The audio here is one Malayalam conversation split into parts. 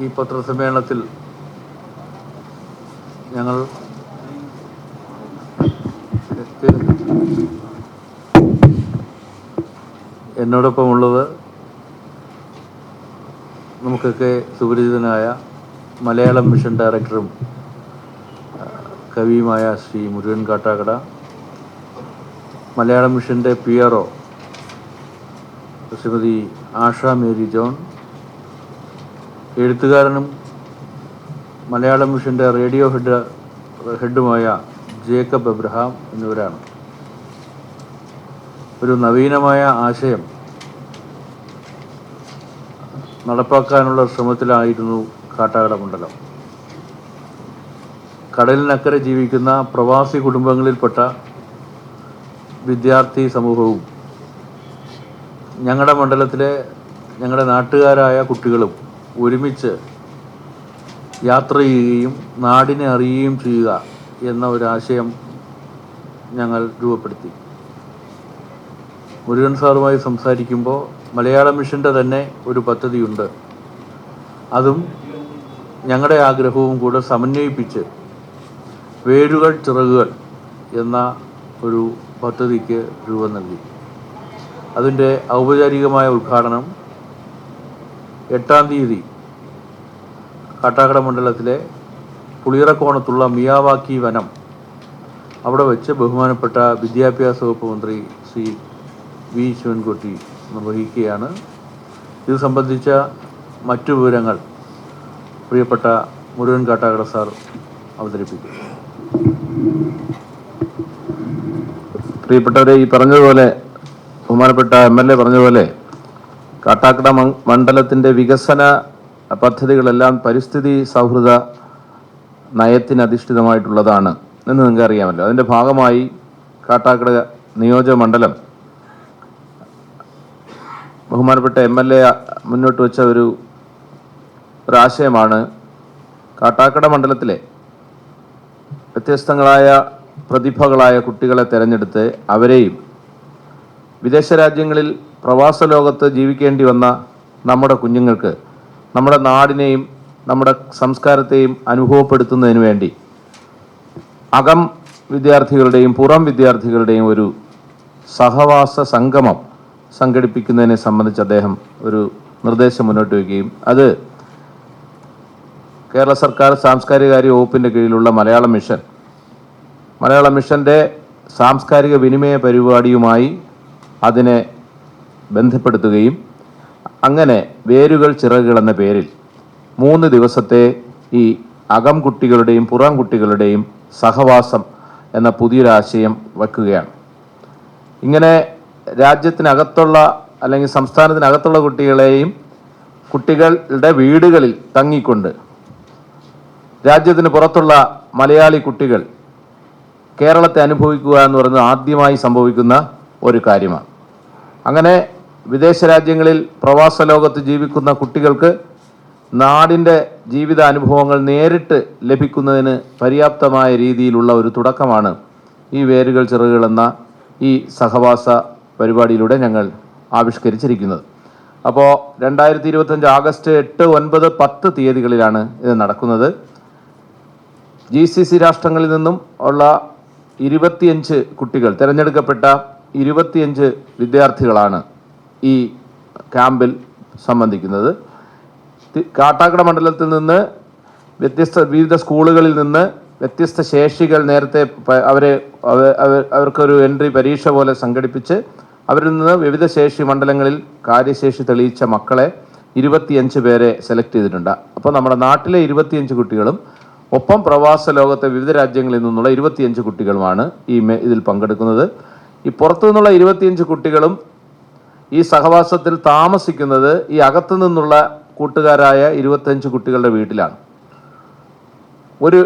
ഈ പത്രസമ്മേളനത്തിൽ ഞങ്ങൾ എന്നോടൊപ്പമുള്ളത് നമുക്കൊക്കെ സുപരിചിതനായ മലയാളം മിഷൻ ഡയറക്ടറും കവിയുമായ ശ്രീ മുരുകൻ കാട്ടാക്കട, മലയാളം മിഷൻ്റെ PRO Shrimati Asha Mary John, എഴുത്തുകാരനും മലയാളം മിഷൻ്റെ റേഡിയോ ഹെഡുമായ ജേക്കബ് എബ്രഹാം എന്നിവരാണ്. ഒരു നവീനമായ ആശയം നടപ്പാക്കാനുള്ള ശ്രമത്തിലായിരുന്നു കാട്ടാക്കട മണ്ഡലം. കടലിനക്കരെ ജീവിക്കുന്ന പ്രവാസി കുടുംബങ്ങളിൽപ്പെട്ട വിദ്യാർത്ഥി സമൂഹവും ഞങ്ങളുടെ മണ്ഡലത്തിലെ ഞങ്ങളുടെ നാട്ടുകാരായ കുട്ടികളും ഒരുമിച്ച് യാത്ര ചെയ്യുകയും നാടിനെ അറിയുകയും ചെയ്യുക എന്ന ഒരാശയം ഞങ്ങൾ രൂപപ്പെടുത്തി. മുരുകൻ സാറുമായി സംസാരിക്കുമ്പോൾ മലയാളം മിഷൻ്റെ തന്നെ ഒരു പദ്ധതിയുണ്ട്, അതും ഞങ്ങളുടെ ആഗ്രഹവും കൂടെ സമന്വയിപ്പിച്ച് വേരുകൾ ചിറകുകൾ എന്ന ഒരു പദ്ധതിക്ക് രൂപം നൽകി. അതിൻ്റെ ഔപചാരികമായ ഉദ്ഘാടനം 8-ാം തീയതി കാട്ടാക്കട മണ്ഡലത്തിലെ പുളിയറക്കോണത്തുള്ള മിയാവാക്കി വനം അവിടെ വെച്ച് ബഹുമാനപ്പെട്ട വിദ്യാഭ്യാസ വകുപ്പ് മന്ത്രി ശ്രീ വി ശിവൻകുട്ടി നിർവഹിക്കുകയാണ്. ഇത് സംബന്ധിച്ച മറ്റു വിവരങ്ങൾ പ്രിയപ്പെട്ട മുരുകൻ കാട്ടാക്കട സാർ അവതരിപ്പിക്കും. പ്രിയപ്പെട്ടവരെ, ഈ പറഞ്ഞതുപോലെ ബഹുമാനപ്പെട്ട MLA പറഞ്ഞതുപോലെ കാട്ടാക്കട മണ്ഡലത്തിൻ്റെ വികസന പദ്ധതികളെല്ലാം പരിസ്ഥിതി സൗഹൃദ നയത്തിനധിഷ്ഠിതമായിട്ടുള്ളതാണ് എന്ന് നിങ്ങൾക്ക് അറിയാമല്ലോ. അതിൻ്റെ ഭാഗമായി കാട്ടാക്കട നിയോജക മണ്ഡലം ബഹുമാനപ്പെട്ട MLA മുന്നോട്ട് വെച്ച ഒരാശയമാണ് കാട്ടാക്കട മണ്ഡലത്തിലെ വ്യത്യസ്തങ്ങളായ പ്രതിഭകളായ കുട്ടികളെ തിരഞ്ഞെടുത്ത് അവരെയും വിദേശ രാജ്യങ്ങളിൽ പ്രവാസ ലോകത്ത് ജീവിക്കേണ്ടി വന്ന നമ്മുടെ കുഞ്ഞുങ്ങൾക്ക് നമ്മുടെ നാടിനെയും നമ്മുടെ സംസ്കാരത്തെയും അനുഭവപ്പെടുത്തുന്നതിന് വേണ്ടി അകം വിദ്യാർത്ഥികളുടെയും പുറം വിദ്യാർത്ഥികളുടെയും ഒരു സഹവാസ സംഗമം സംഘടിപ്പിക്കുന്നതിനെ സംബന്ധിച്ച് അദ്ദേഹം ഒരു നിർദ്ദേശം മുന്നോട്ട് വയ്ക്കുകയും അത് കേരള സർക്കാർ സാംസ്കാരിക വകുപ്പിൻ്റെ കീഴിലുള്ള മലയാളം മിഷൻ്റെ സാംസ്കാരിക വിനിമയ പരിപാടിയുമായി അതിനെ ബന്ധപ്പെടുത്തുകയും അങ്ങനെ വേരുകൾ ചിറകുകൾ എന്ന പേരിൽ 3 ദിവസത്തെ ഈ അകം കുട്ടികളുടെയും പുറം കുട്ടികളുടെയും സഹവാസം എന്ന പുതിയൊരാശയം വയ്ക്കുകയാണ്. ഇങ്ങനെ രാജ്യത്തിനകത്തുള്ള അല്ലെങ്കിൽ സംസ്ഥാനത്തിനകത്തുള്ള കുട്ടികളെയും കുട്ടികളുടെ വീടുകളിൽ തങ്ങിക്കൊണ്ട് രാജ്യത്തിന് പുറത്തുള്ള മലയാളി കുട്ടികൾ കേരളത്തെ അനുഭവിക്കുക എന്ന് പറയുന്നത് ആദ്യമായി സംഭവിക്കുന്ന ഒരു കാര്യമാണ്. അങ്ങനെ വിദേശ രാജ്യങ്ങളിൽ പ്രവാസ ലോകത്ത് ജീവിക്കുന്ന കുട്ടികൾക്ക് നാടിൻ്റെ ജീവിതാനുഭവങ്ങൾ നേരിട്ട് ലഭിക്കുന്നതിന് പര്യാപ്തമായ രീതിയിലുള്ള ഒരു തുടക്കമാണ് ഈ വേരുകൾ ചിറകുകൾ എന്ന ഈ സഹവാസ പരിപാടിയിലൂടെ ഞങ്ങൾ ആവിഷ്കരിച്ചിരിക്കുന്നത്. അപ്പോൾ 2025 ആഗസ്റ്റ് 8, 9, 10 തീയതികളിലാണ് ഇത് നടക്കുന്നത്. GCC രാഷ്ട്രങ്ങളിൽ നിന്നും ഉള്ള 25 കുട്ടികൾ, തിരഞ്ഞെടുക്കപ്പെട്ട 25 വിദ്യാർത്ഥികളാണ് ഈ ക്യാമ്പിൽ സംബന്ധിക്കുന്നത്. കാട്ടാക്കട മണ്ഡലത്തിൽ നിന്ന് വിവിധ സ്കൂളുകളിൽ നിന്ന് വ്യത്യസ്ത ശേഷികൾ നേരത്തെ അവർക്കൊരു എൻട്രി പരീക്ഷ പോലെ സംഘടിപ്പിച്ച് അവരിൽ നിന്ന് വിവിധ ശേഷി മണ്ഡലങ്ങളിൽ കാര്യശേഷി തെളിയിച്ച മക്കളെ 25 പേരെ സെലക്ട് ചെയ്തിട്ടുണ്ട്. അപ്പോൾ നമ്മുടെ നാട്ടിലെ 25 കുട്ടികളും ഒപ്പം പ്രവാസ ലോകത്തെ വിവിധ രാജ്യങ്ങളിൽ നിന്നുള്ള 25 കുട്ടികളുമാണ് ഇതിൽ പങ്കെടുക്കുന്നത്. ഈ പുറത്തു നിന്നുള്ള 25 കുട്ടികളും ഈ സഹവാസത്തിൽ താമസിക്കുന്നത് ഈ അകത്തു നിന്നുള്ള കൂട്ടുകാരായ 25 കുട്ടികളുടെ വീട്ടിലാണ്. ഒരു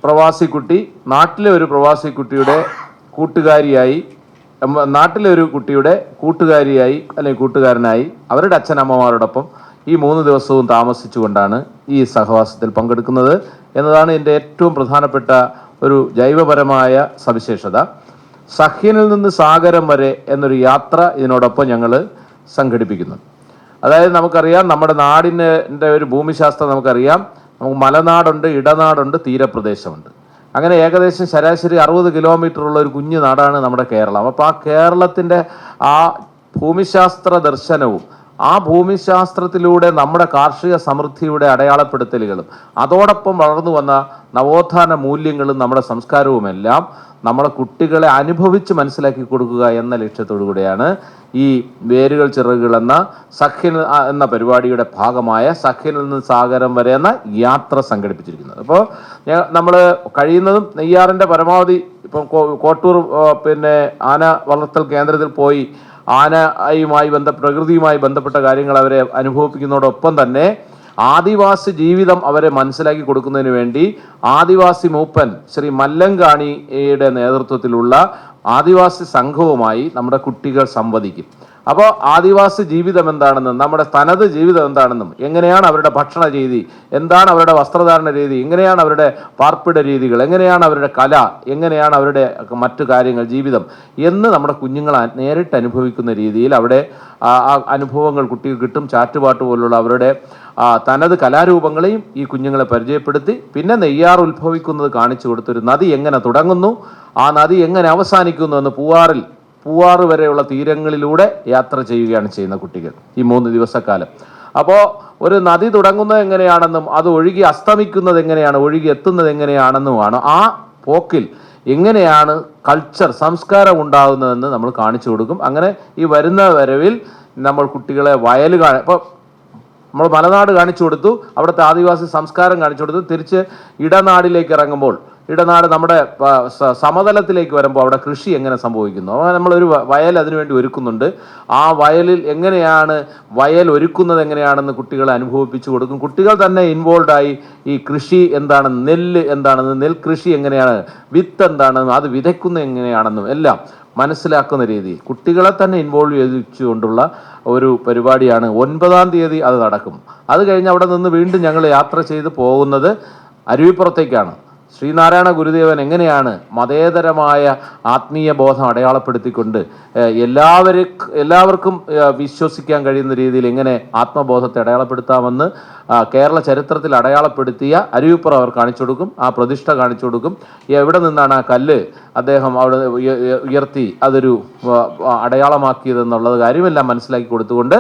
പ്രവാസി കുട്ടി നാട്ടിലെ ഒരു പ്രവാസി കുട്ടിയുടെ കൂട്ടുകാരിയായി, നാട്ടിലെ ഒരു കുട്ടിയുടെ കൂട്ടുകാരിയായി അല്ലെങ്കിൽ കൂട്ടുകാരനായി അവരുടെ അച്ഛനമ്മമാരോടൊപ്പം ഈ 3 ദിവസവും താമസിച്ചുകൊണ്ടാണ് ഈ സഹവാസത്തിൽ പങ്കെടുക്കുന്നത് എന്നതാണ് ഇതിൻ്റെ ഏറ്റവും പ്രധാനപ്പെട്ട ഒരു ജൈവപരമായ സവിശേഷത. സഹ്യനിൽ നിന്ന് സാഗരം വരെ എന്നൊരു യാത്ര ഇതിനോടൊപ്പം ഞങ്ങൾ സംഘടിപ്പിക്കുന്നു. അതായത് നമുക്കറിയാം നമ്മുടെ നാടിൻ്റെ ഒരു ഭൂമിശാസ്ത്രം നമുക്കറിയാം. നമുക്ക് മലനാടുണ്ട്, ഇടനാടുണ്ട്, തീരപ്രദേശമുണ്ട്. അങ്ങനെ ഏകദേശം ശരാശരി 60 കിലോമീറ്റർ ഉള്ള ഒരു കുഞ്ഞു നാടാണ് നമ്മുടെ കേരളം. അപ്പോൾ ആ കേരളത്തിൻ്റെ ആ ഭൂമിശാസ്ത്ര ദർശനവും ആ ഭൂമിശാസ്ത്രത്തിലൂടെ നമ്മുടെ കാർഷിക സമൃദ്ധിയുടെ അടയാളപ്പെടുത്തലുകളും അതോടൊപ്പം വളർന്നു വന്ന നവോത്ഥാന മൂല്യങ്ങളും നമ്മുടെ സംസ്കാരവുമെല്ലാം നമ്മളെ കുട്ടികളെ അനുഭവിച്ച് മനസ്സിലാക്കി കൊടുക്കുക എന്ന ലക്ഷ്യത്തോടു കൂടിയാണ് ഈ വേരുകൾ ചിറകുകൾ എന്ന സഖ്യൻ എന്ന പരിപാടിയുടെ ഭാഗമായ സഖ്യനിൽ നിന്ന് സാഗരം വരെ എന്ന യാത്ര സംഘടിപ്പിച്ചിരിക്കുന്നത്. അപ്പോൾ നമ്മൾ കഴിയുന്നതും നെയ്യാറിൻ്റെ പരമാവധി ഇപ്പം കോട്ടൂർ ആന വളർത്തൽ കേന്ദ്രത്തിൽ പോയി പ്രകൃതിയുമായി ബന്ധപ്പെട്ട കാര്യങ്ങൾ അവരെ അനുഭവിപ്പിക്കുന്നതോടൊപ്പം തന്നെ ആദിവാസി ജീവിതം അവരെ മനസ്സിലാക്കി കൊടുക്കുന്നതിന് വേണ്ടി ആദിവാസി മൂപ്പൻ ശ്രീ മല്ലങ്കാണിയുടെ നേതൃത്വത്തിലുള്ള ആദിവാസി സംഘവുമായി നമ്മുടെ കുട്ടികൾ സംവദിക്കും. അപ്പോൾ ആദിവാസി ജീവിതം എന്താണെന്നും നമ്മുടെ തനത് ജീവിതം എന്താണെന്നും എങ്ങനെയാണ് അവരുടെ ഭക്ഷണ രീതി, എന്താണ് അവരുടെ വസ്ത്രധാരണ രീതി, എങ്ങനെയാണ് അവരുടെ പാർപ്പിട രീതികൾ, എങ്ങനെയാണ് അവരുടെ കല, എങ്ങനെയാണ് അവരുടെ മറ്റു കാര്യങ്ങൾ ജീവിതം എന്ന് നമ്മുടെ കുഞ്ഞുങ്ങൾ നേരിട്ട് അനുഭവിക്കുന്ന രീതിയിൽ അവിടെ ആ അനുഭവങ്ങൾ കുട്ടികൾ കിട്ടും. ചാറ്റുപാട്ട് പോലുള്ള അവരുടെ തനത് കലാരൂപങ്ങളെയും ഈ കുഞ്ഞുങ്ങളെ പരിചയപ്പെടുത്തി പിന്നെ നെയ്യാർ ഉത്ഭവിക്കുന്നത് കാണിച്ചു കൊടുത്തൊരു നദി എങ്ങനെ തുടങ്ങുന്നു, ആ നദി എങ്ങനെ അവസാനിക്കുന്നു എന്ന് പൂവാറ് വരെയുള്ള തീരങ്ങളിലൂടെ യാത്ര ചെയ്യുകയാണ് ചെയ്യുന്ന കുട്ടികൾ ഈ 3 ദിവസക്കാലം. അപ്പോൾ ഒരു നദി തുടങ്ങുന്നത് എങ്ങനെയാണെന്നും അത് ഒഴുകി അസ്തമിക്കുന്നത് എങ്ങനെയാണ്, ഒഴുകി എത്തുന്നത് എങ്ങനെയാണെന്നുമാണ് ആ പോക്കിൽ എങ്ങനെയാണ് സംസ്കാരം ഉണ്ടാകുന്നതെന്ന് നമ്മൾ കാണിച്ചു കൊടുക്കും. അങ്ങനെ ഈ വരുന്ന വരവിൽ നമ്മൾ കുട്ടികളെ ഇപ്പോൾ നമ്മൾ മലനാട് കാണിച്ചു കൊടുത്തു, അവിടുത്തെ ആദിവാസി സംസ്കാരം കാണിച്ചു കൊടുത്തു. തിരിച്ച് ഇടനാടിലേക്ക് ഇറങ്ങുമ്പോൾ ഇടനാട് നമ്മുടെ സമതലത്തിലേക്ക് വരുമ്പോൾ അവിടെ കൃഷി എങ്ങനെ സംഭവിക്കുന്നു, നമ്മളൊരു വയൽ അതിനുവേണ്ടി ഒരുക്കുന്നുണ്ട്. ആ വയലിൽ എങ്ങനെയാണ് വയൽ ഒരുക്കുന്നത് എങ്ങനെയാണെന്ന് കുട്ടികളെ അനുഭവിപ്പിച്ചു കൊടുക്കും. കുട്ടികൾ തന്നെ ഇൻവോൾവായി ഈ കൃഷി എന്താണെന്ന്, നെല്ല് എന്താണെന്ന്, നെൽകൃഷി എങ്ങനെയാണ്, വിത്ത് എന്താണെന്നും അത് വിതയ്ക്കുന്നത് എങ്ങനെയാണെന്നും എല്ലാം മനസ്സിലാക്കുന്ന രീതിയിൽ കുട്ടികളെ തന്നെ ഇൻവോൾവ് ചെയ്തുകൊണ്ടുള്ള ഒരു പരിപാടിയാണ്. 9-ാം തീയതി അത് നടക്കും. അത് കഴിഞ്ഞ് അവിടെ നിന്ന് വീണ്ടും ഞങ്ങൾ യാത്ര ചെയ്ത് പോകുന്നത് അരുവിപ്പുറത്തേക്കാണ്. ശ്രീനാരായണ ഗുരുദേവൻ എങ്ങനെയാണ് മതേതരമായ ആത്മീയ ബോധം അടയാളപ്പെടുത്തിക്കൊണ്ട് എല്ലാവർക്കും വിശ്വസിക്കാൻ കഴിയുന്ന രീതിയിൽ എങ്ങനെ ആത്മബോധത്തെ അടയാളപ്പെടുത്താമെന്ന് കേരള ചരിത്രത്തിൽ അടയാളപ്പെടുത്തിയ അരുവിപ്പുറം അവർ കാണിച്ചു കൊടുക്കും. ആ പ്രതിഷ്ഠ കാണിച്ചു കൊടുക്കും. എവിടെ നിന്നാണ് ആ കല്ല് അദ്ദേഹം അവിടെ ഉയർത്തി അതൊരു അടയാളമാക്കിയതെന്നുള്ളത് കാര്യമെല്ലാം മനസ്സിലാക്കി കൊടുത്തുകൊണ്ട്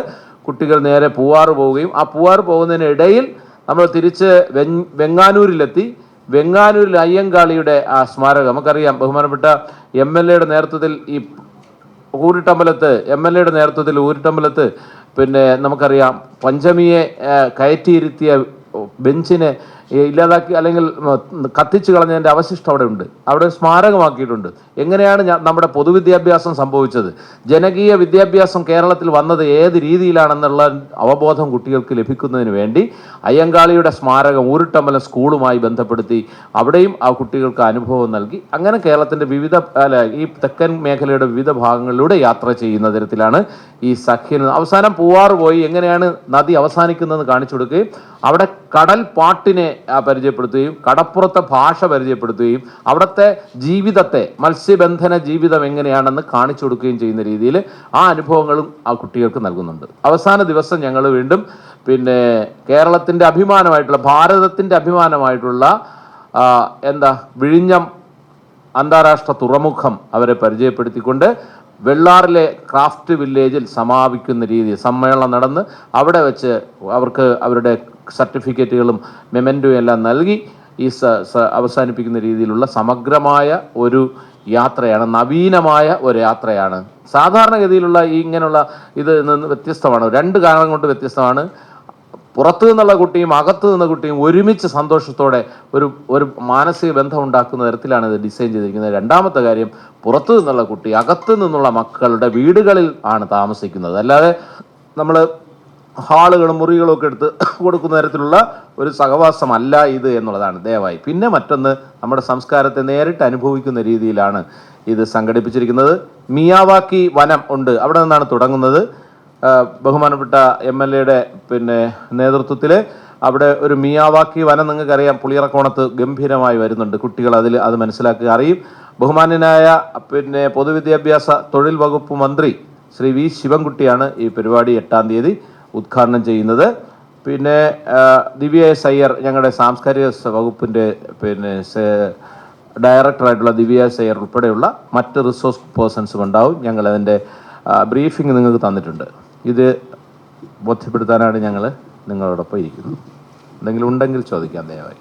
കുട്ടികൾ നേരെ പൂവാറ് പോവുകയും ആ പൂവാറ് പോകുന്നതിനിടയിൽ നമ്മൾ തിരിച്ച് വെങ്ങാനൂരിലെത്തി. വെങ്ങാനൂരിൽ അയ്യങ്കാളിയുടെ ആ സ്മാരകം നമുക്കറിയാം. ബഹുമാനപ്പെട്ട MLA-യുടെ നേതൃത്വത്തിൽ ഊരിട്ടമ്പലത്ത് നമുക്കറിയാം പഞ്ചമിയെ കയറ്റിയിരുത്തിയ ബെഞ്ചിനെ ഇല്ലാതാക്കി അല്ലെങ്കിൽ കത്തിച്ചു കളഞ്ഞതിൻ്റെ അവശിഷ്ടം അവിടെ ഉണ്ട്. അവിടെ സ്മാരകമാക്കിയിട്ടുണ്ട്. എങ്ങനെയാണ് നമ്മുടെ പൊതുവിദ്യാഭ്യാസം സംഭവിച്ചത്, ജനകീയ വിദ്യാഭ്യാസം കേരളത്തിൽ വന്നത് ഏത് രീതിയിലാണെന്നുള്ള അവബോധം കുട്ടികൾക്ക് ലഭിക്കുന്നതിന് വേണ്ടി അയ്യങ്കാളിയുടെ സ്മാരകം ഊരിട്ടമ്പലം സ്കൂളുമായി ബന്ധപ്പെടുത്തി അവിടെയും ആ കുട്ടികൾക്ക് അനുഭവം നൽകി. അങ്ങനെ കേരളത്തിൻ്റെ ഈ തെക്കൻ മേഖലയുടെ വിവിധ ഭാഗങ്ങളിലൂടെ യാത്ര ചെയ്യുന്ന തരത്തിലാണ് ഈ സഖ്യൻ. അവസാനം പൂവാറ് പോയി എങ്ങനെയാണ് നദി അവസാനിക്കുന്നതെന്ന് കാണിച്ചു കൊടുക്കുകയും അവിടെ കടൽ പാട്ടിനെ പരിചയപ്പെടുത്തുകയും കടപ്പുറത്തെ ഭാഷ പരിചയപ്പെടുത്തുകയും അവിടുത്തെ ജീവിതത്തെ, മത്സ്യബന്ധന ജീവിതം എങ്ങനെയാണെന്ന് കാണിച്ചു കൊടുക്കുകയും ചെയ്യുന്ന രീതിയിൽ ആ അനുഭവങ്ങളും ആ കുട്ടികൾക്ക് നൽകുന്നുണ്ട്. അവസാന ദിവസം ഞങ്ങൾ വീണ്ടും കേരളത്തിൻ്റെ അഭിമാനമായിട്ടുള്ള, ഭാരതത്തിൻ്റെ അഭിമാനമായിട്ടുള്ള വിഴിഞ്ഞം അന്താരാഷ്ട്ര തുറമുഖം അവരെ പരിചയപ്പെടുത്തിക്കൊണ്ട് വെള്ളാറിലെ ക്രാഫ്റ്റ് വില്ലേജിൽ സമാപിക്കുന്ന രീതി സമ്മേളനം നടന്ന് അവിടെ വെച്ച് അവർക്ക് അവരുടെ സർട്ടിഫിക്കറ്റുകളും മെമൻറ്റോയും എല്ലാം നൽകി ഈ അവസാനിപ്പിക്കുന്ന രീതിയിലുള്ള സമഗ്രമായ ഒരു യാത്രയാണ്, നവീനമായ ഒരു യാത്രയാണ്. സാധാരണഗതിയിലുള്ള ഇങ്ങനെയുള്ള ഇത് നിന്ന് വ്യത്യസ്തമാണ്. 2 കാരണം കൊണ്ട് വ്യത്യസ്തമാണ്. പുറത്തു നിന്നുള്ള കുട്ടിയും അകത്തു നിന്ന കുട്ടിയും ഒരുമിച്ച് സന്തോഷത്തോടെ ഒരു മാനസിക ബന്ധം ഉണ്ടാക്കുന്ന തരത്തിലാണ് ഇത് ഡിസൈൻ ചെയ്തിരിക്കുന്നത്. രണ്ടാമത്തെ കാര്യം, പുറത്തു നിന്നുള്ള കുട്ടി അകത്തു നിന്നുള്ള മക്കളുടെ വീടുകളിൽ ആണ് താമസിക്കുന്നത്. അല്ലാതെ നമ്മൾ ഹാളുകളും മുറികളും ഒക്കെ എടുത്ത് കൊടുക്കുന്ന തരത്തിലുള്ള ഒരു സഹവാസമല്ല ഇത് എന്നുള്ളതാണ് ദയവായി. പിന്നെ മറ്റൊന്ന്, നമ്മുടെ സംസ്കാരത്തെ നേരിട്ട് അനുഭവിക്കുന്ന രീതിയിലാണ് ഇത് സംഘടിപ്പിച്ചിരിക്കുന്നത്. മിയാവാക്കി വനം ഉണ്ട്, അവിടെ നിന്നാണ് തുടങ്ങുന്നത്. ബഹുമാനപ്പെട്ട MLA-യുടെ നേതൃത്വത്തിൽ അവിടെ ഒരു മിയാവാക്കി വനം നിങ്ങൾക്കറിയാം, പുളിയറക്കോണത്ത് ഗംഭീരമായി വരുന്നുണ്ട്. കുട്ടികൾ അത് മനസ്സിലാക്കുക അറിയും. ബഹുമാന്യനായ പൊതുവിദ്യാഭ്യാസ തൊഴിൽ വകുപ്പ് മന്ത്രി ശ്രീ V. ശിവൻകുട്ടിയാണ് ഈ പരിപാടി 8-ാം തീയതി ഉദ്ഘാടനം ചെയ്യുന്നത്. പിന്നെ ദിവ്യ എസ് അയ്യർ, ഞങ്ങളുടെ സാംസ്കാരിക വകുപ്പിൻ്റെ ഡയറക്ടറായിട്ടുള്ള ദിവ്യ എസ് അയ്യർ ഉൾപ്പെടെയുള്ള മറ്റ് റിസോഴ്സ് പേഴ്സൺസും ഉണ്ടാവും. ഞങ്ങളതിൻ്റെ ബ്രീഫിംഗ് നിങ്ങൾക്ക് തന്നിട്ടുണ്ട്. ഇത് ബോധ്യപ്പെടുത്താനാണ് ഞങ്ങൾ നിങ്ങളോടൊപ്പം ഇരിക്കുന്നത്. എന്തെങ്കിലും ഉണ്ടെങ്കിൽ ചോദിക്കാം ദയവായി.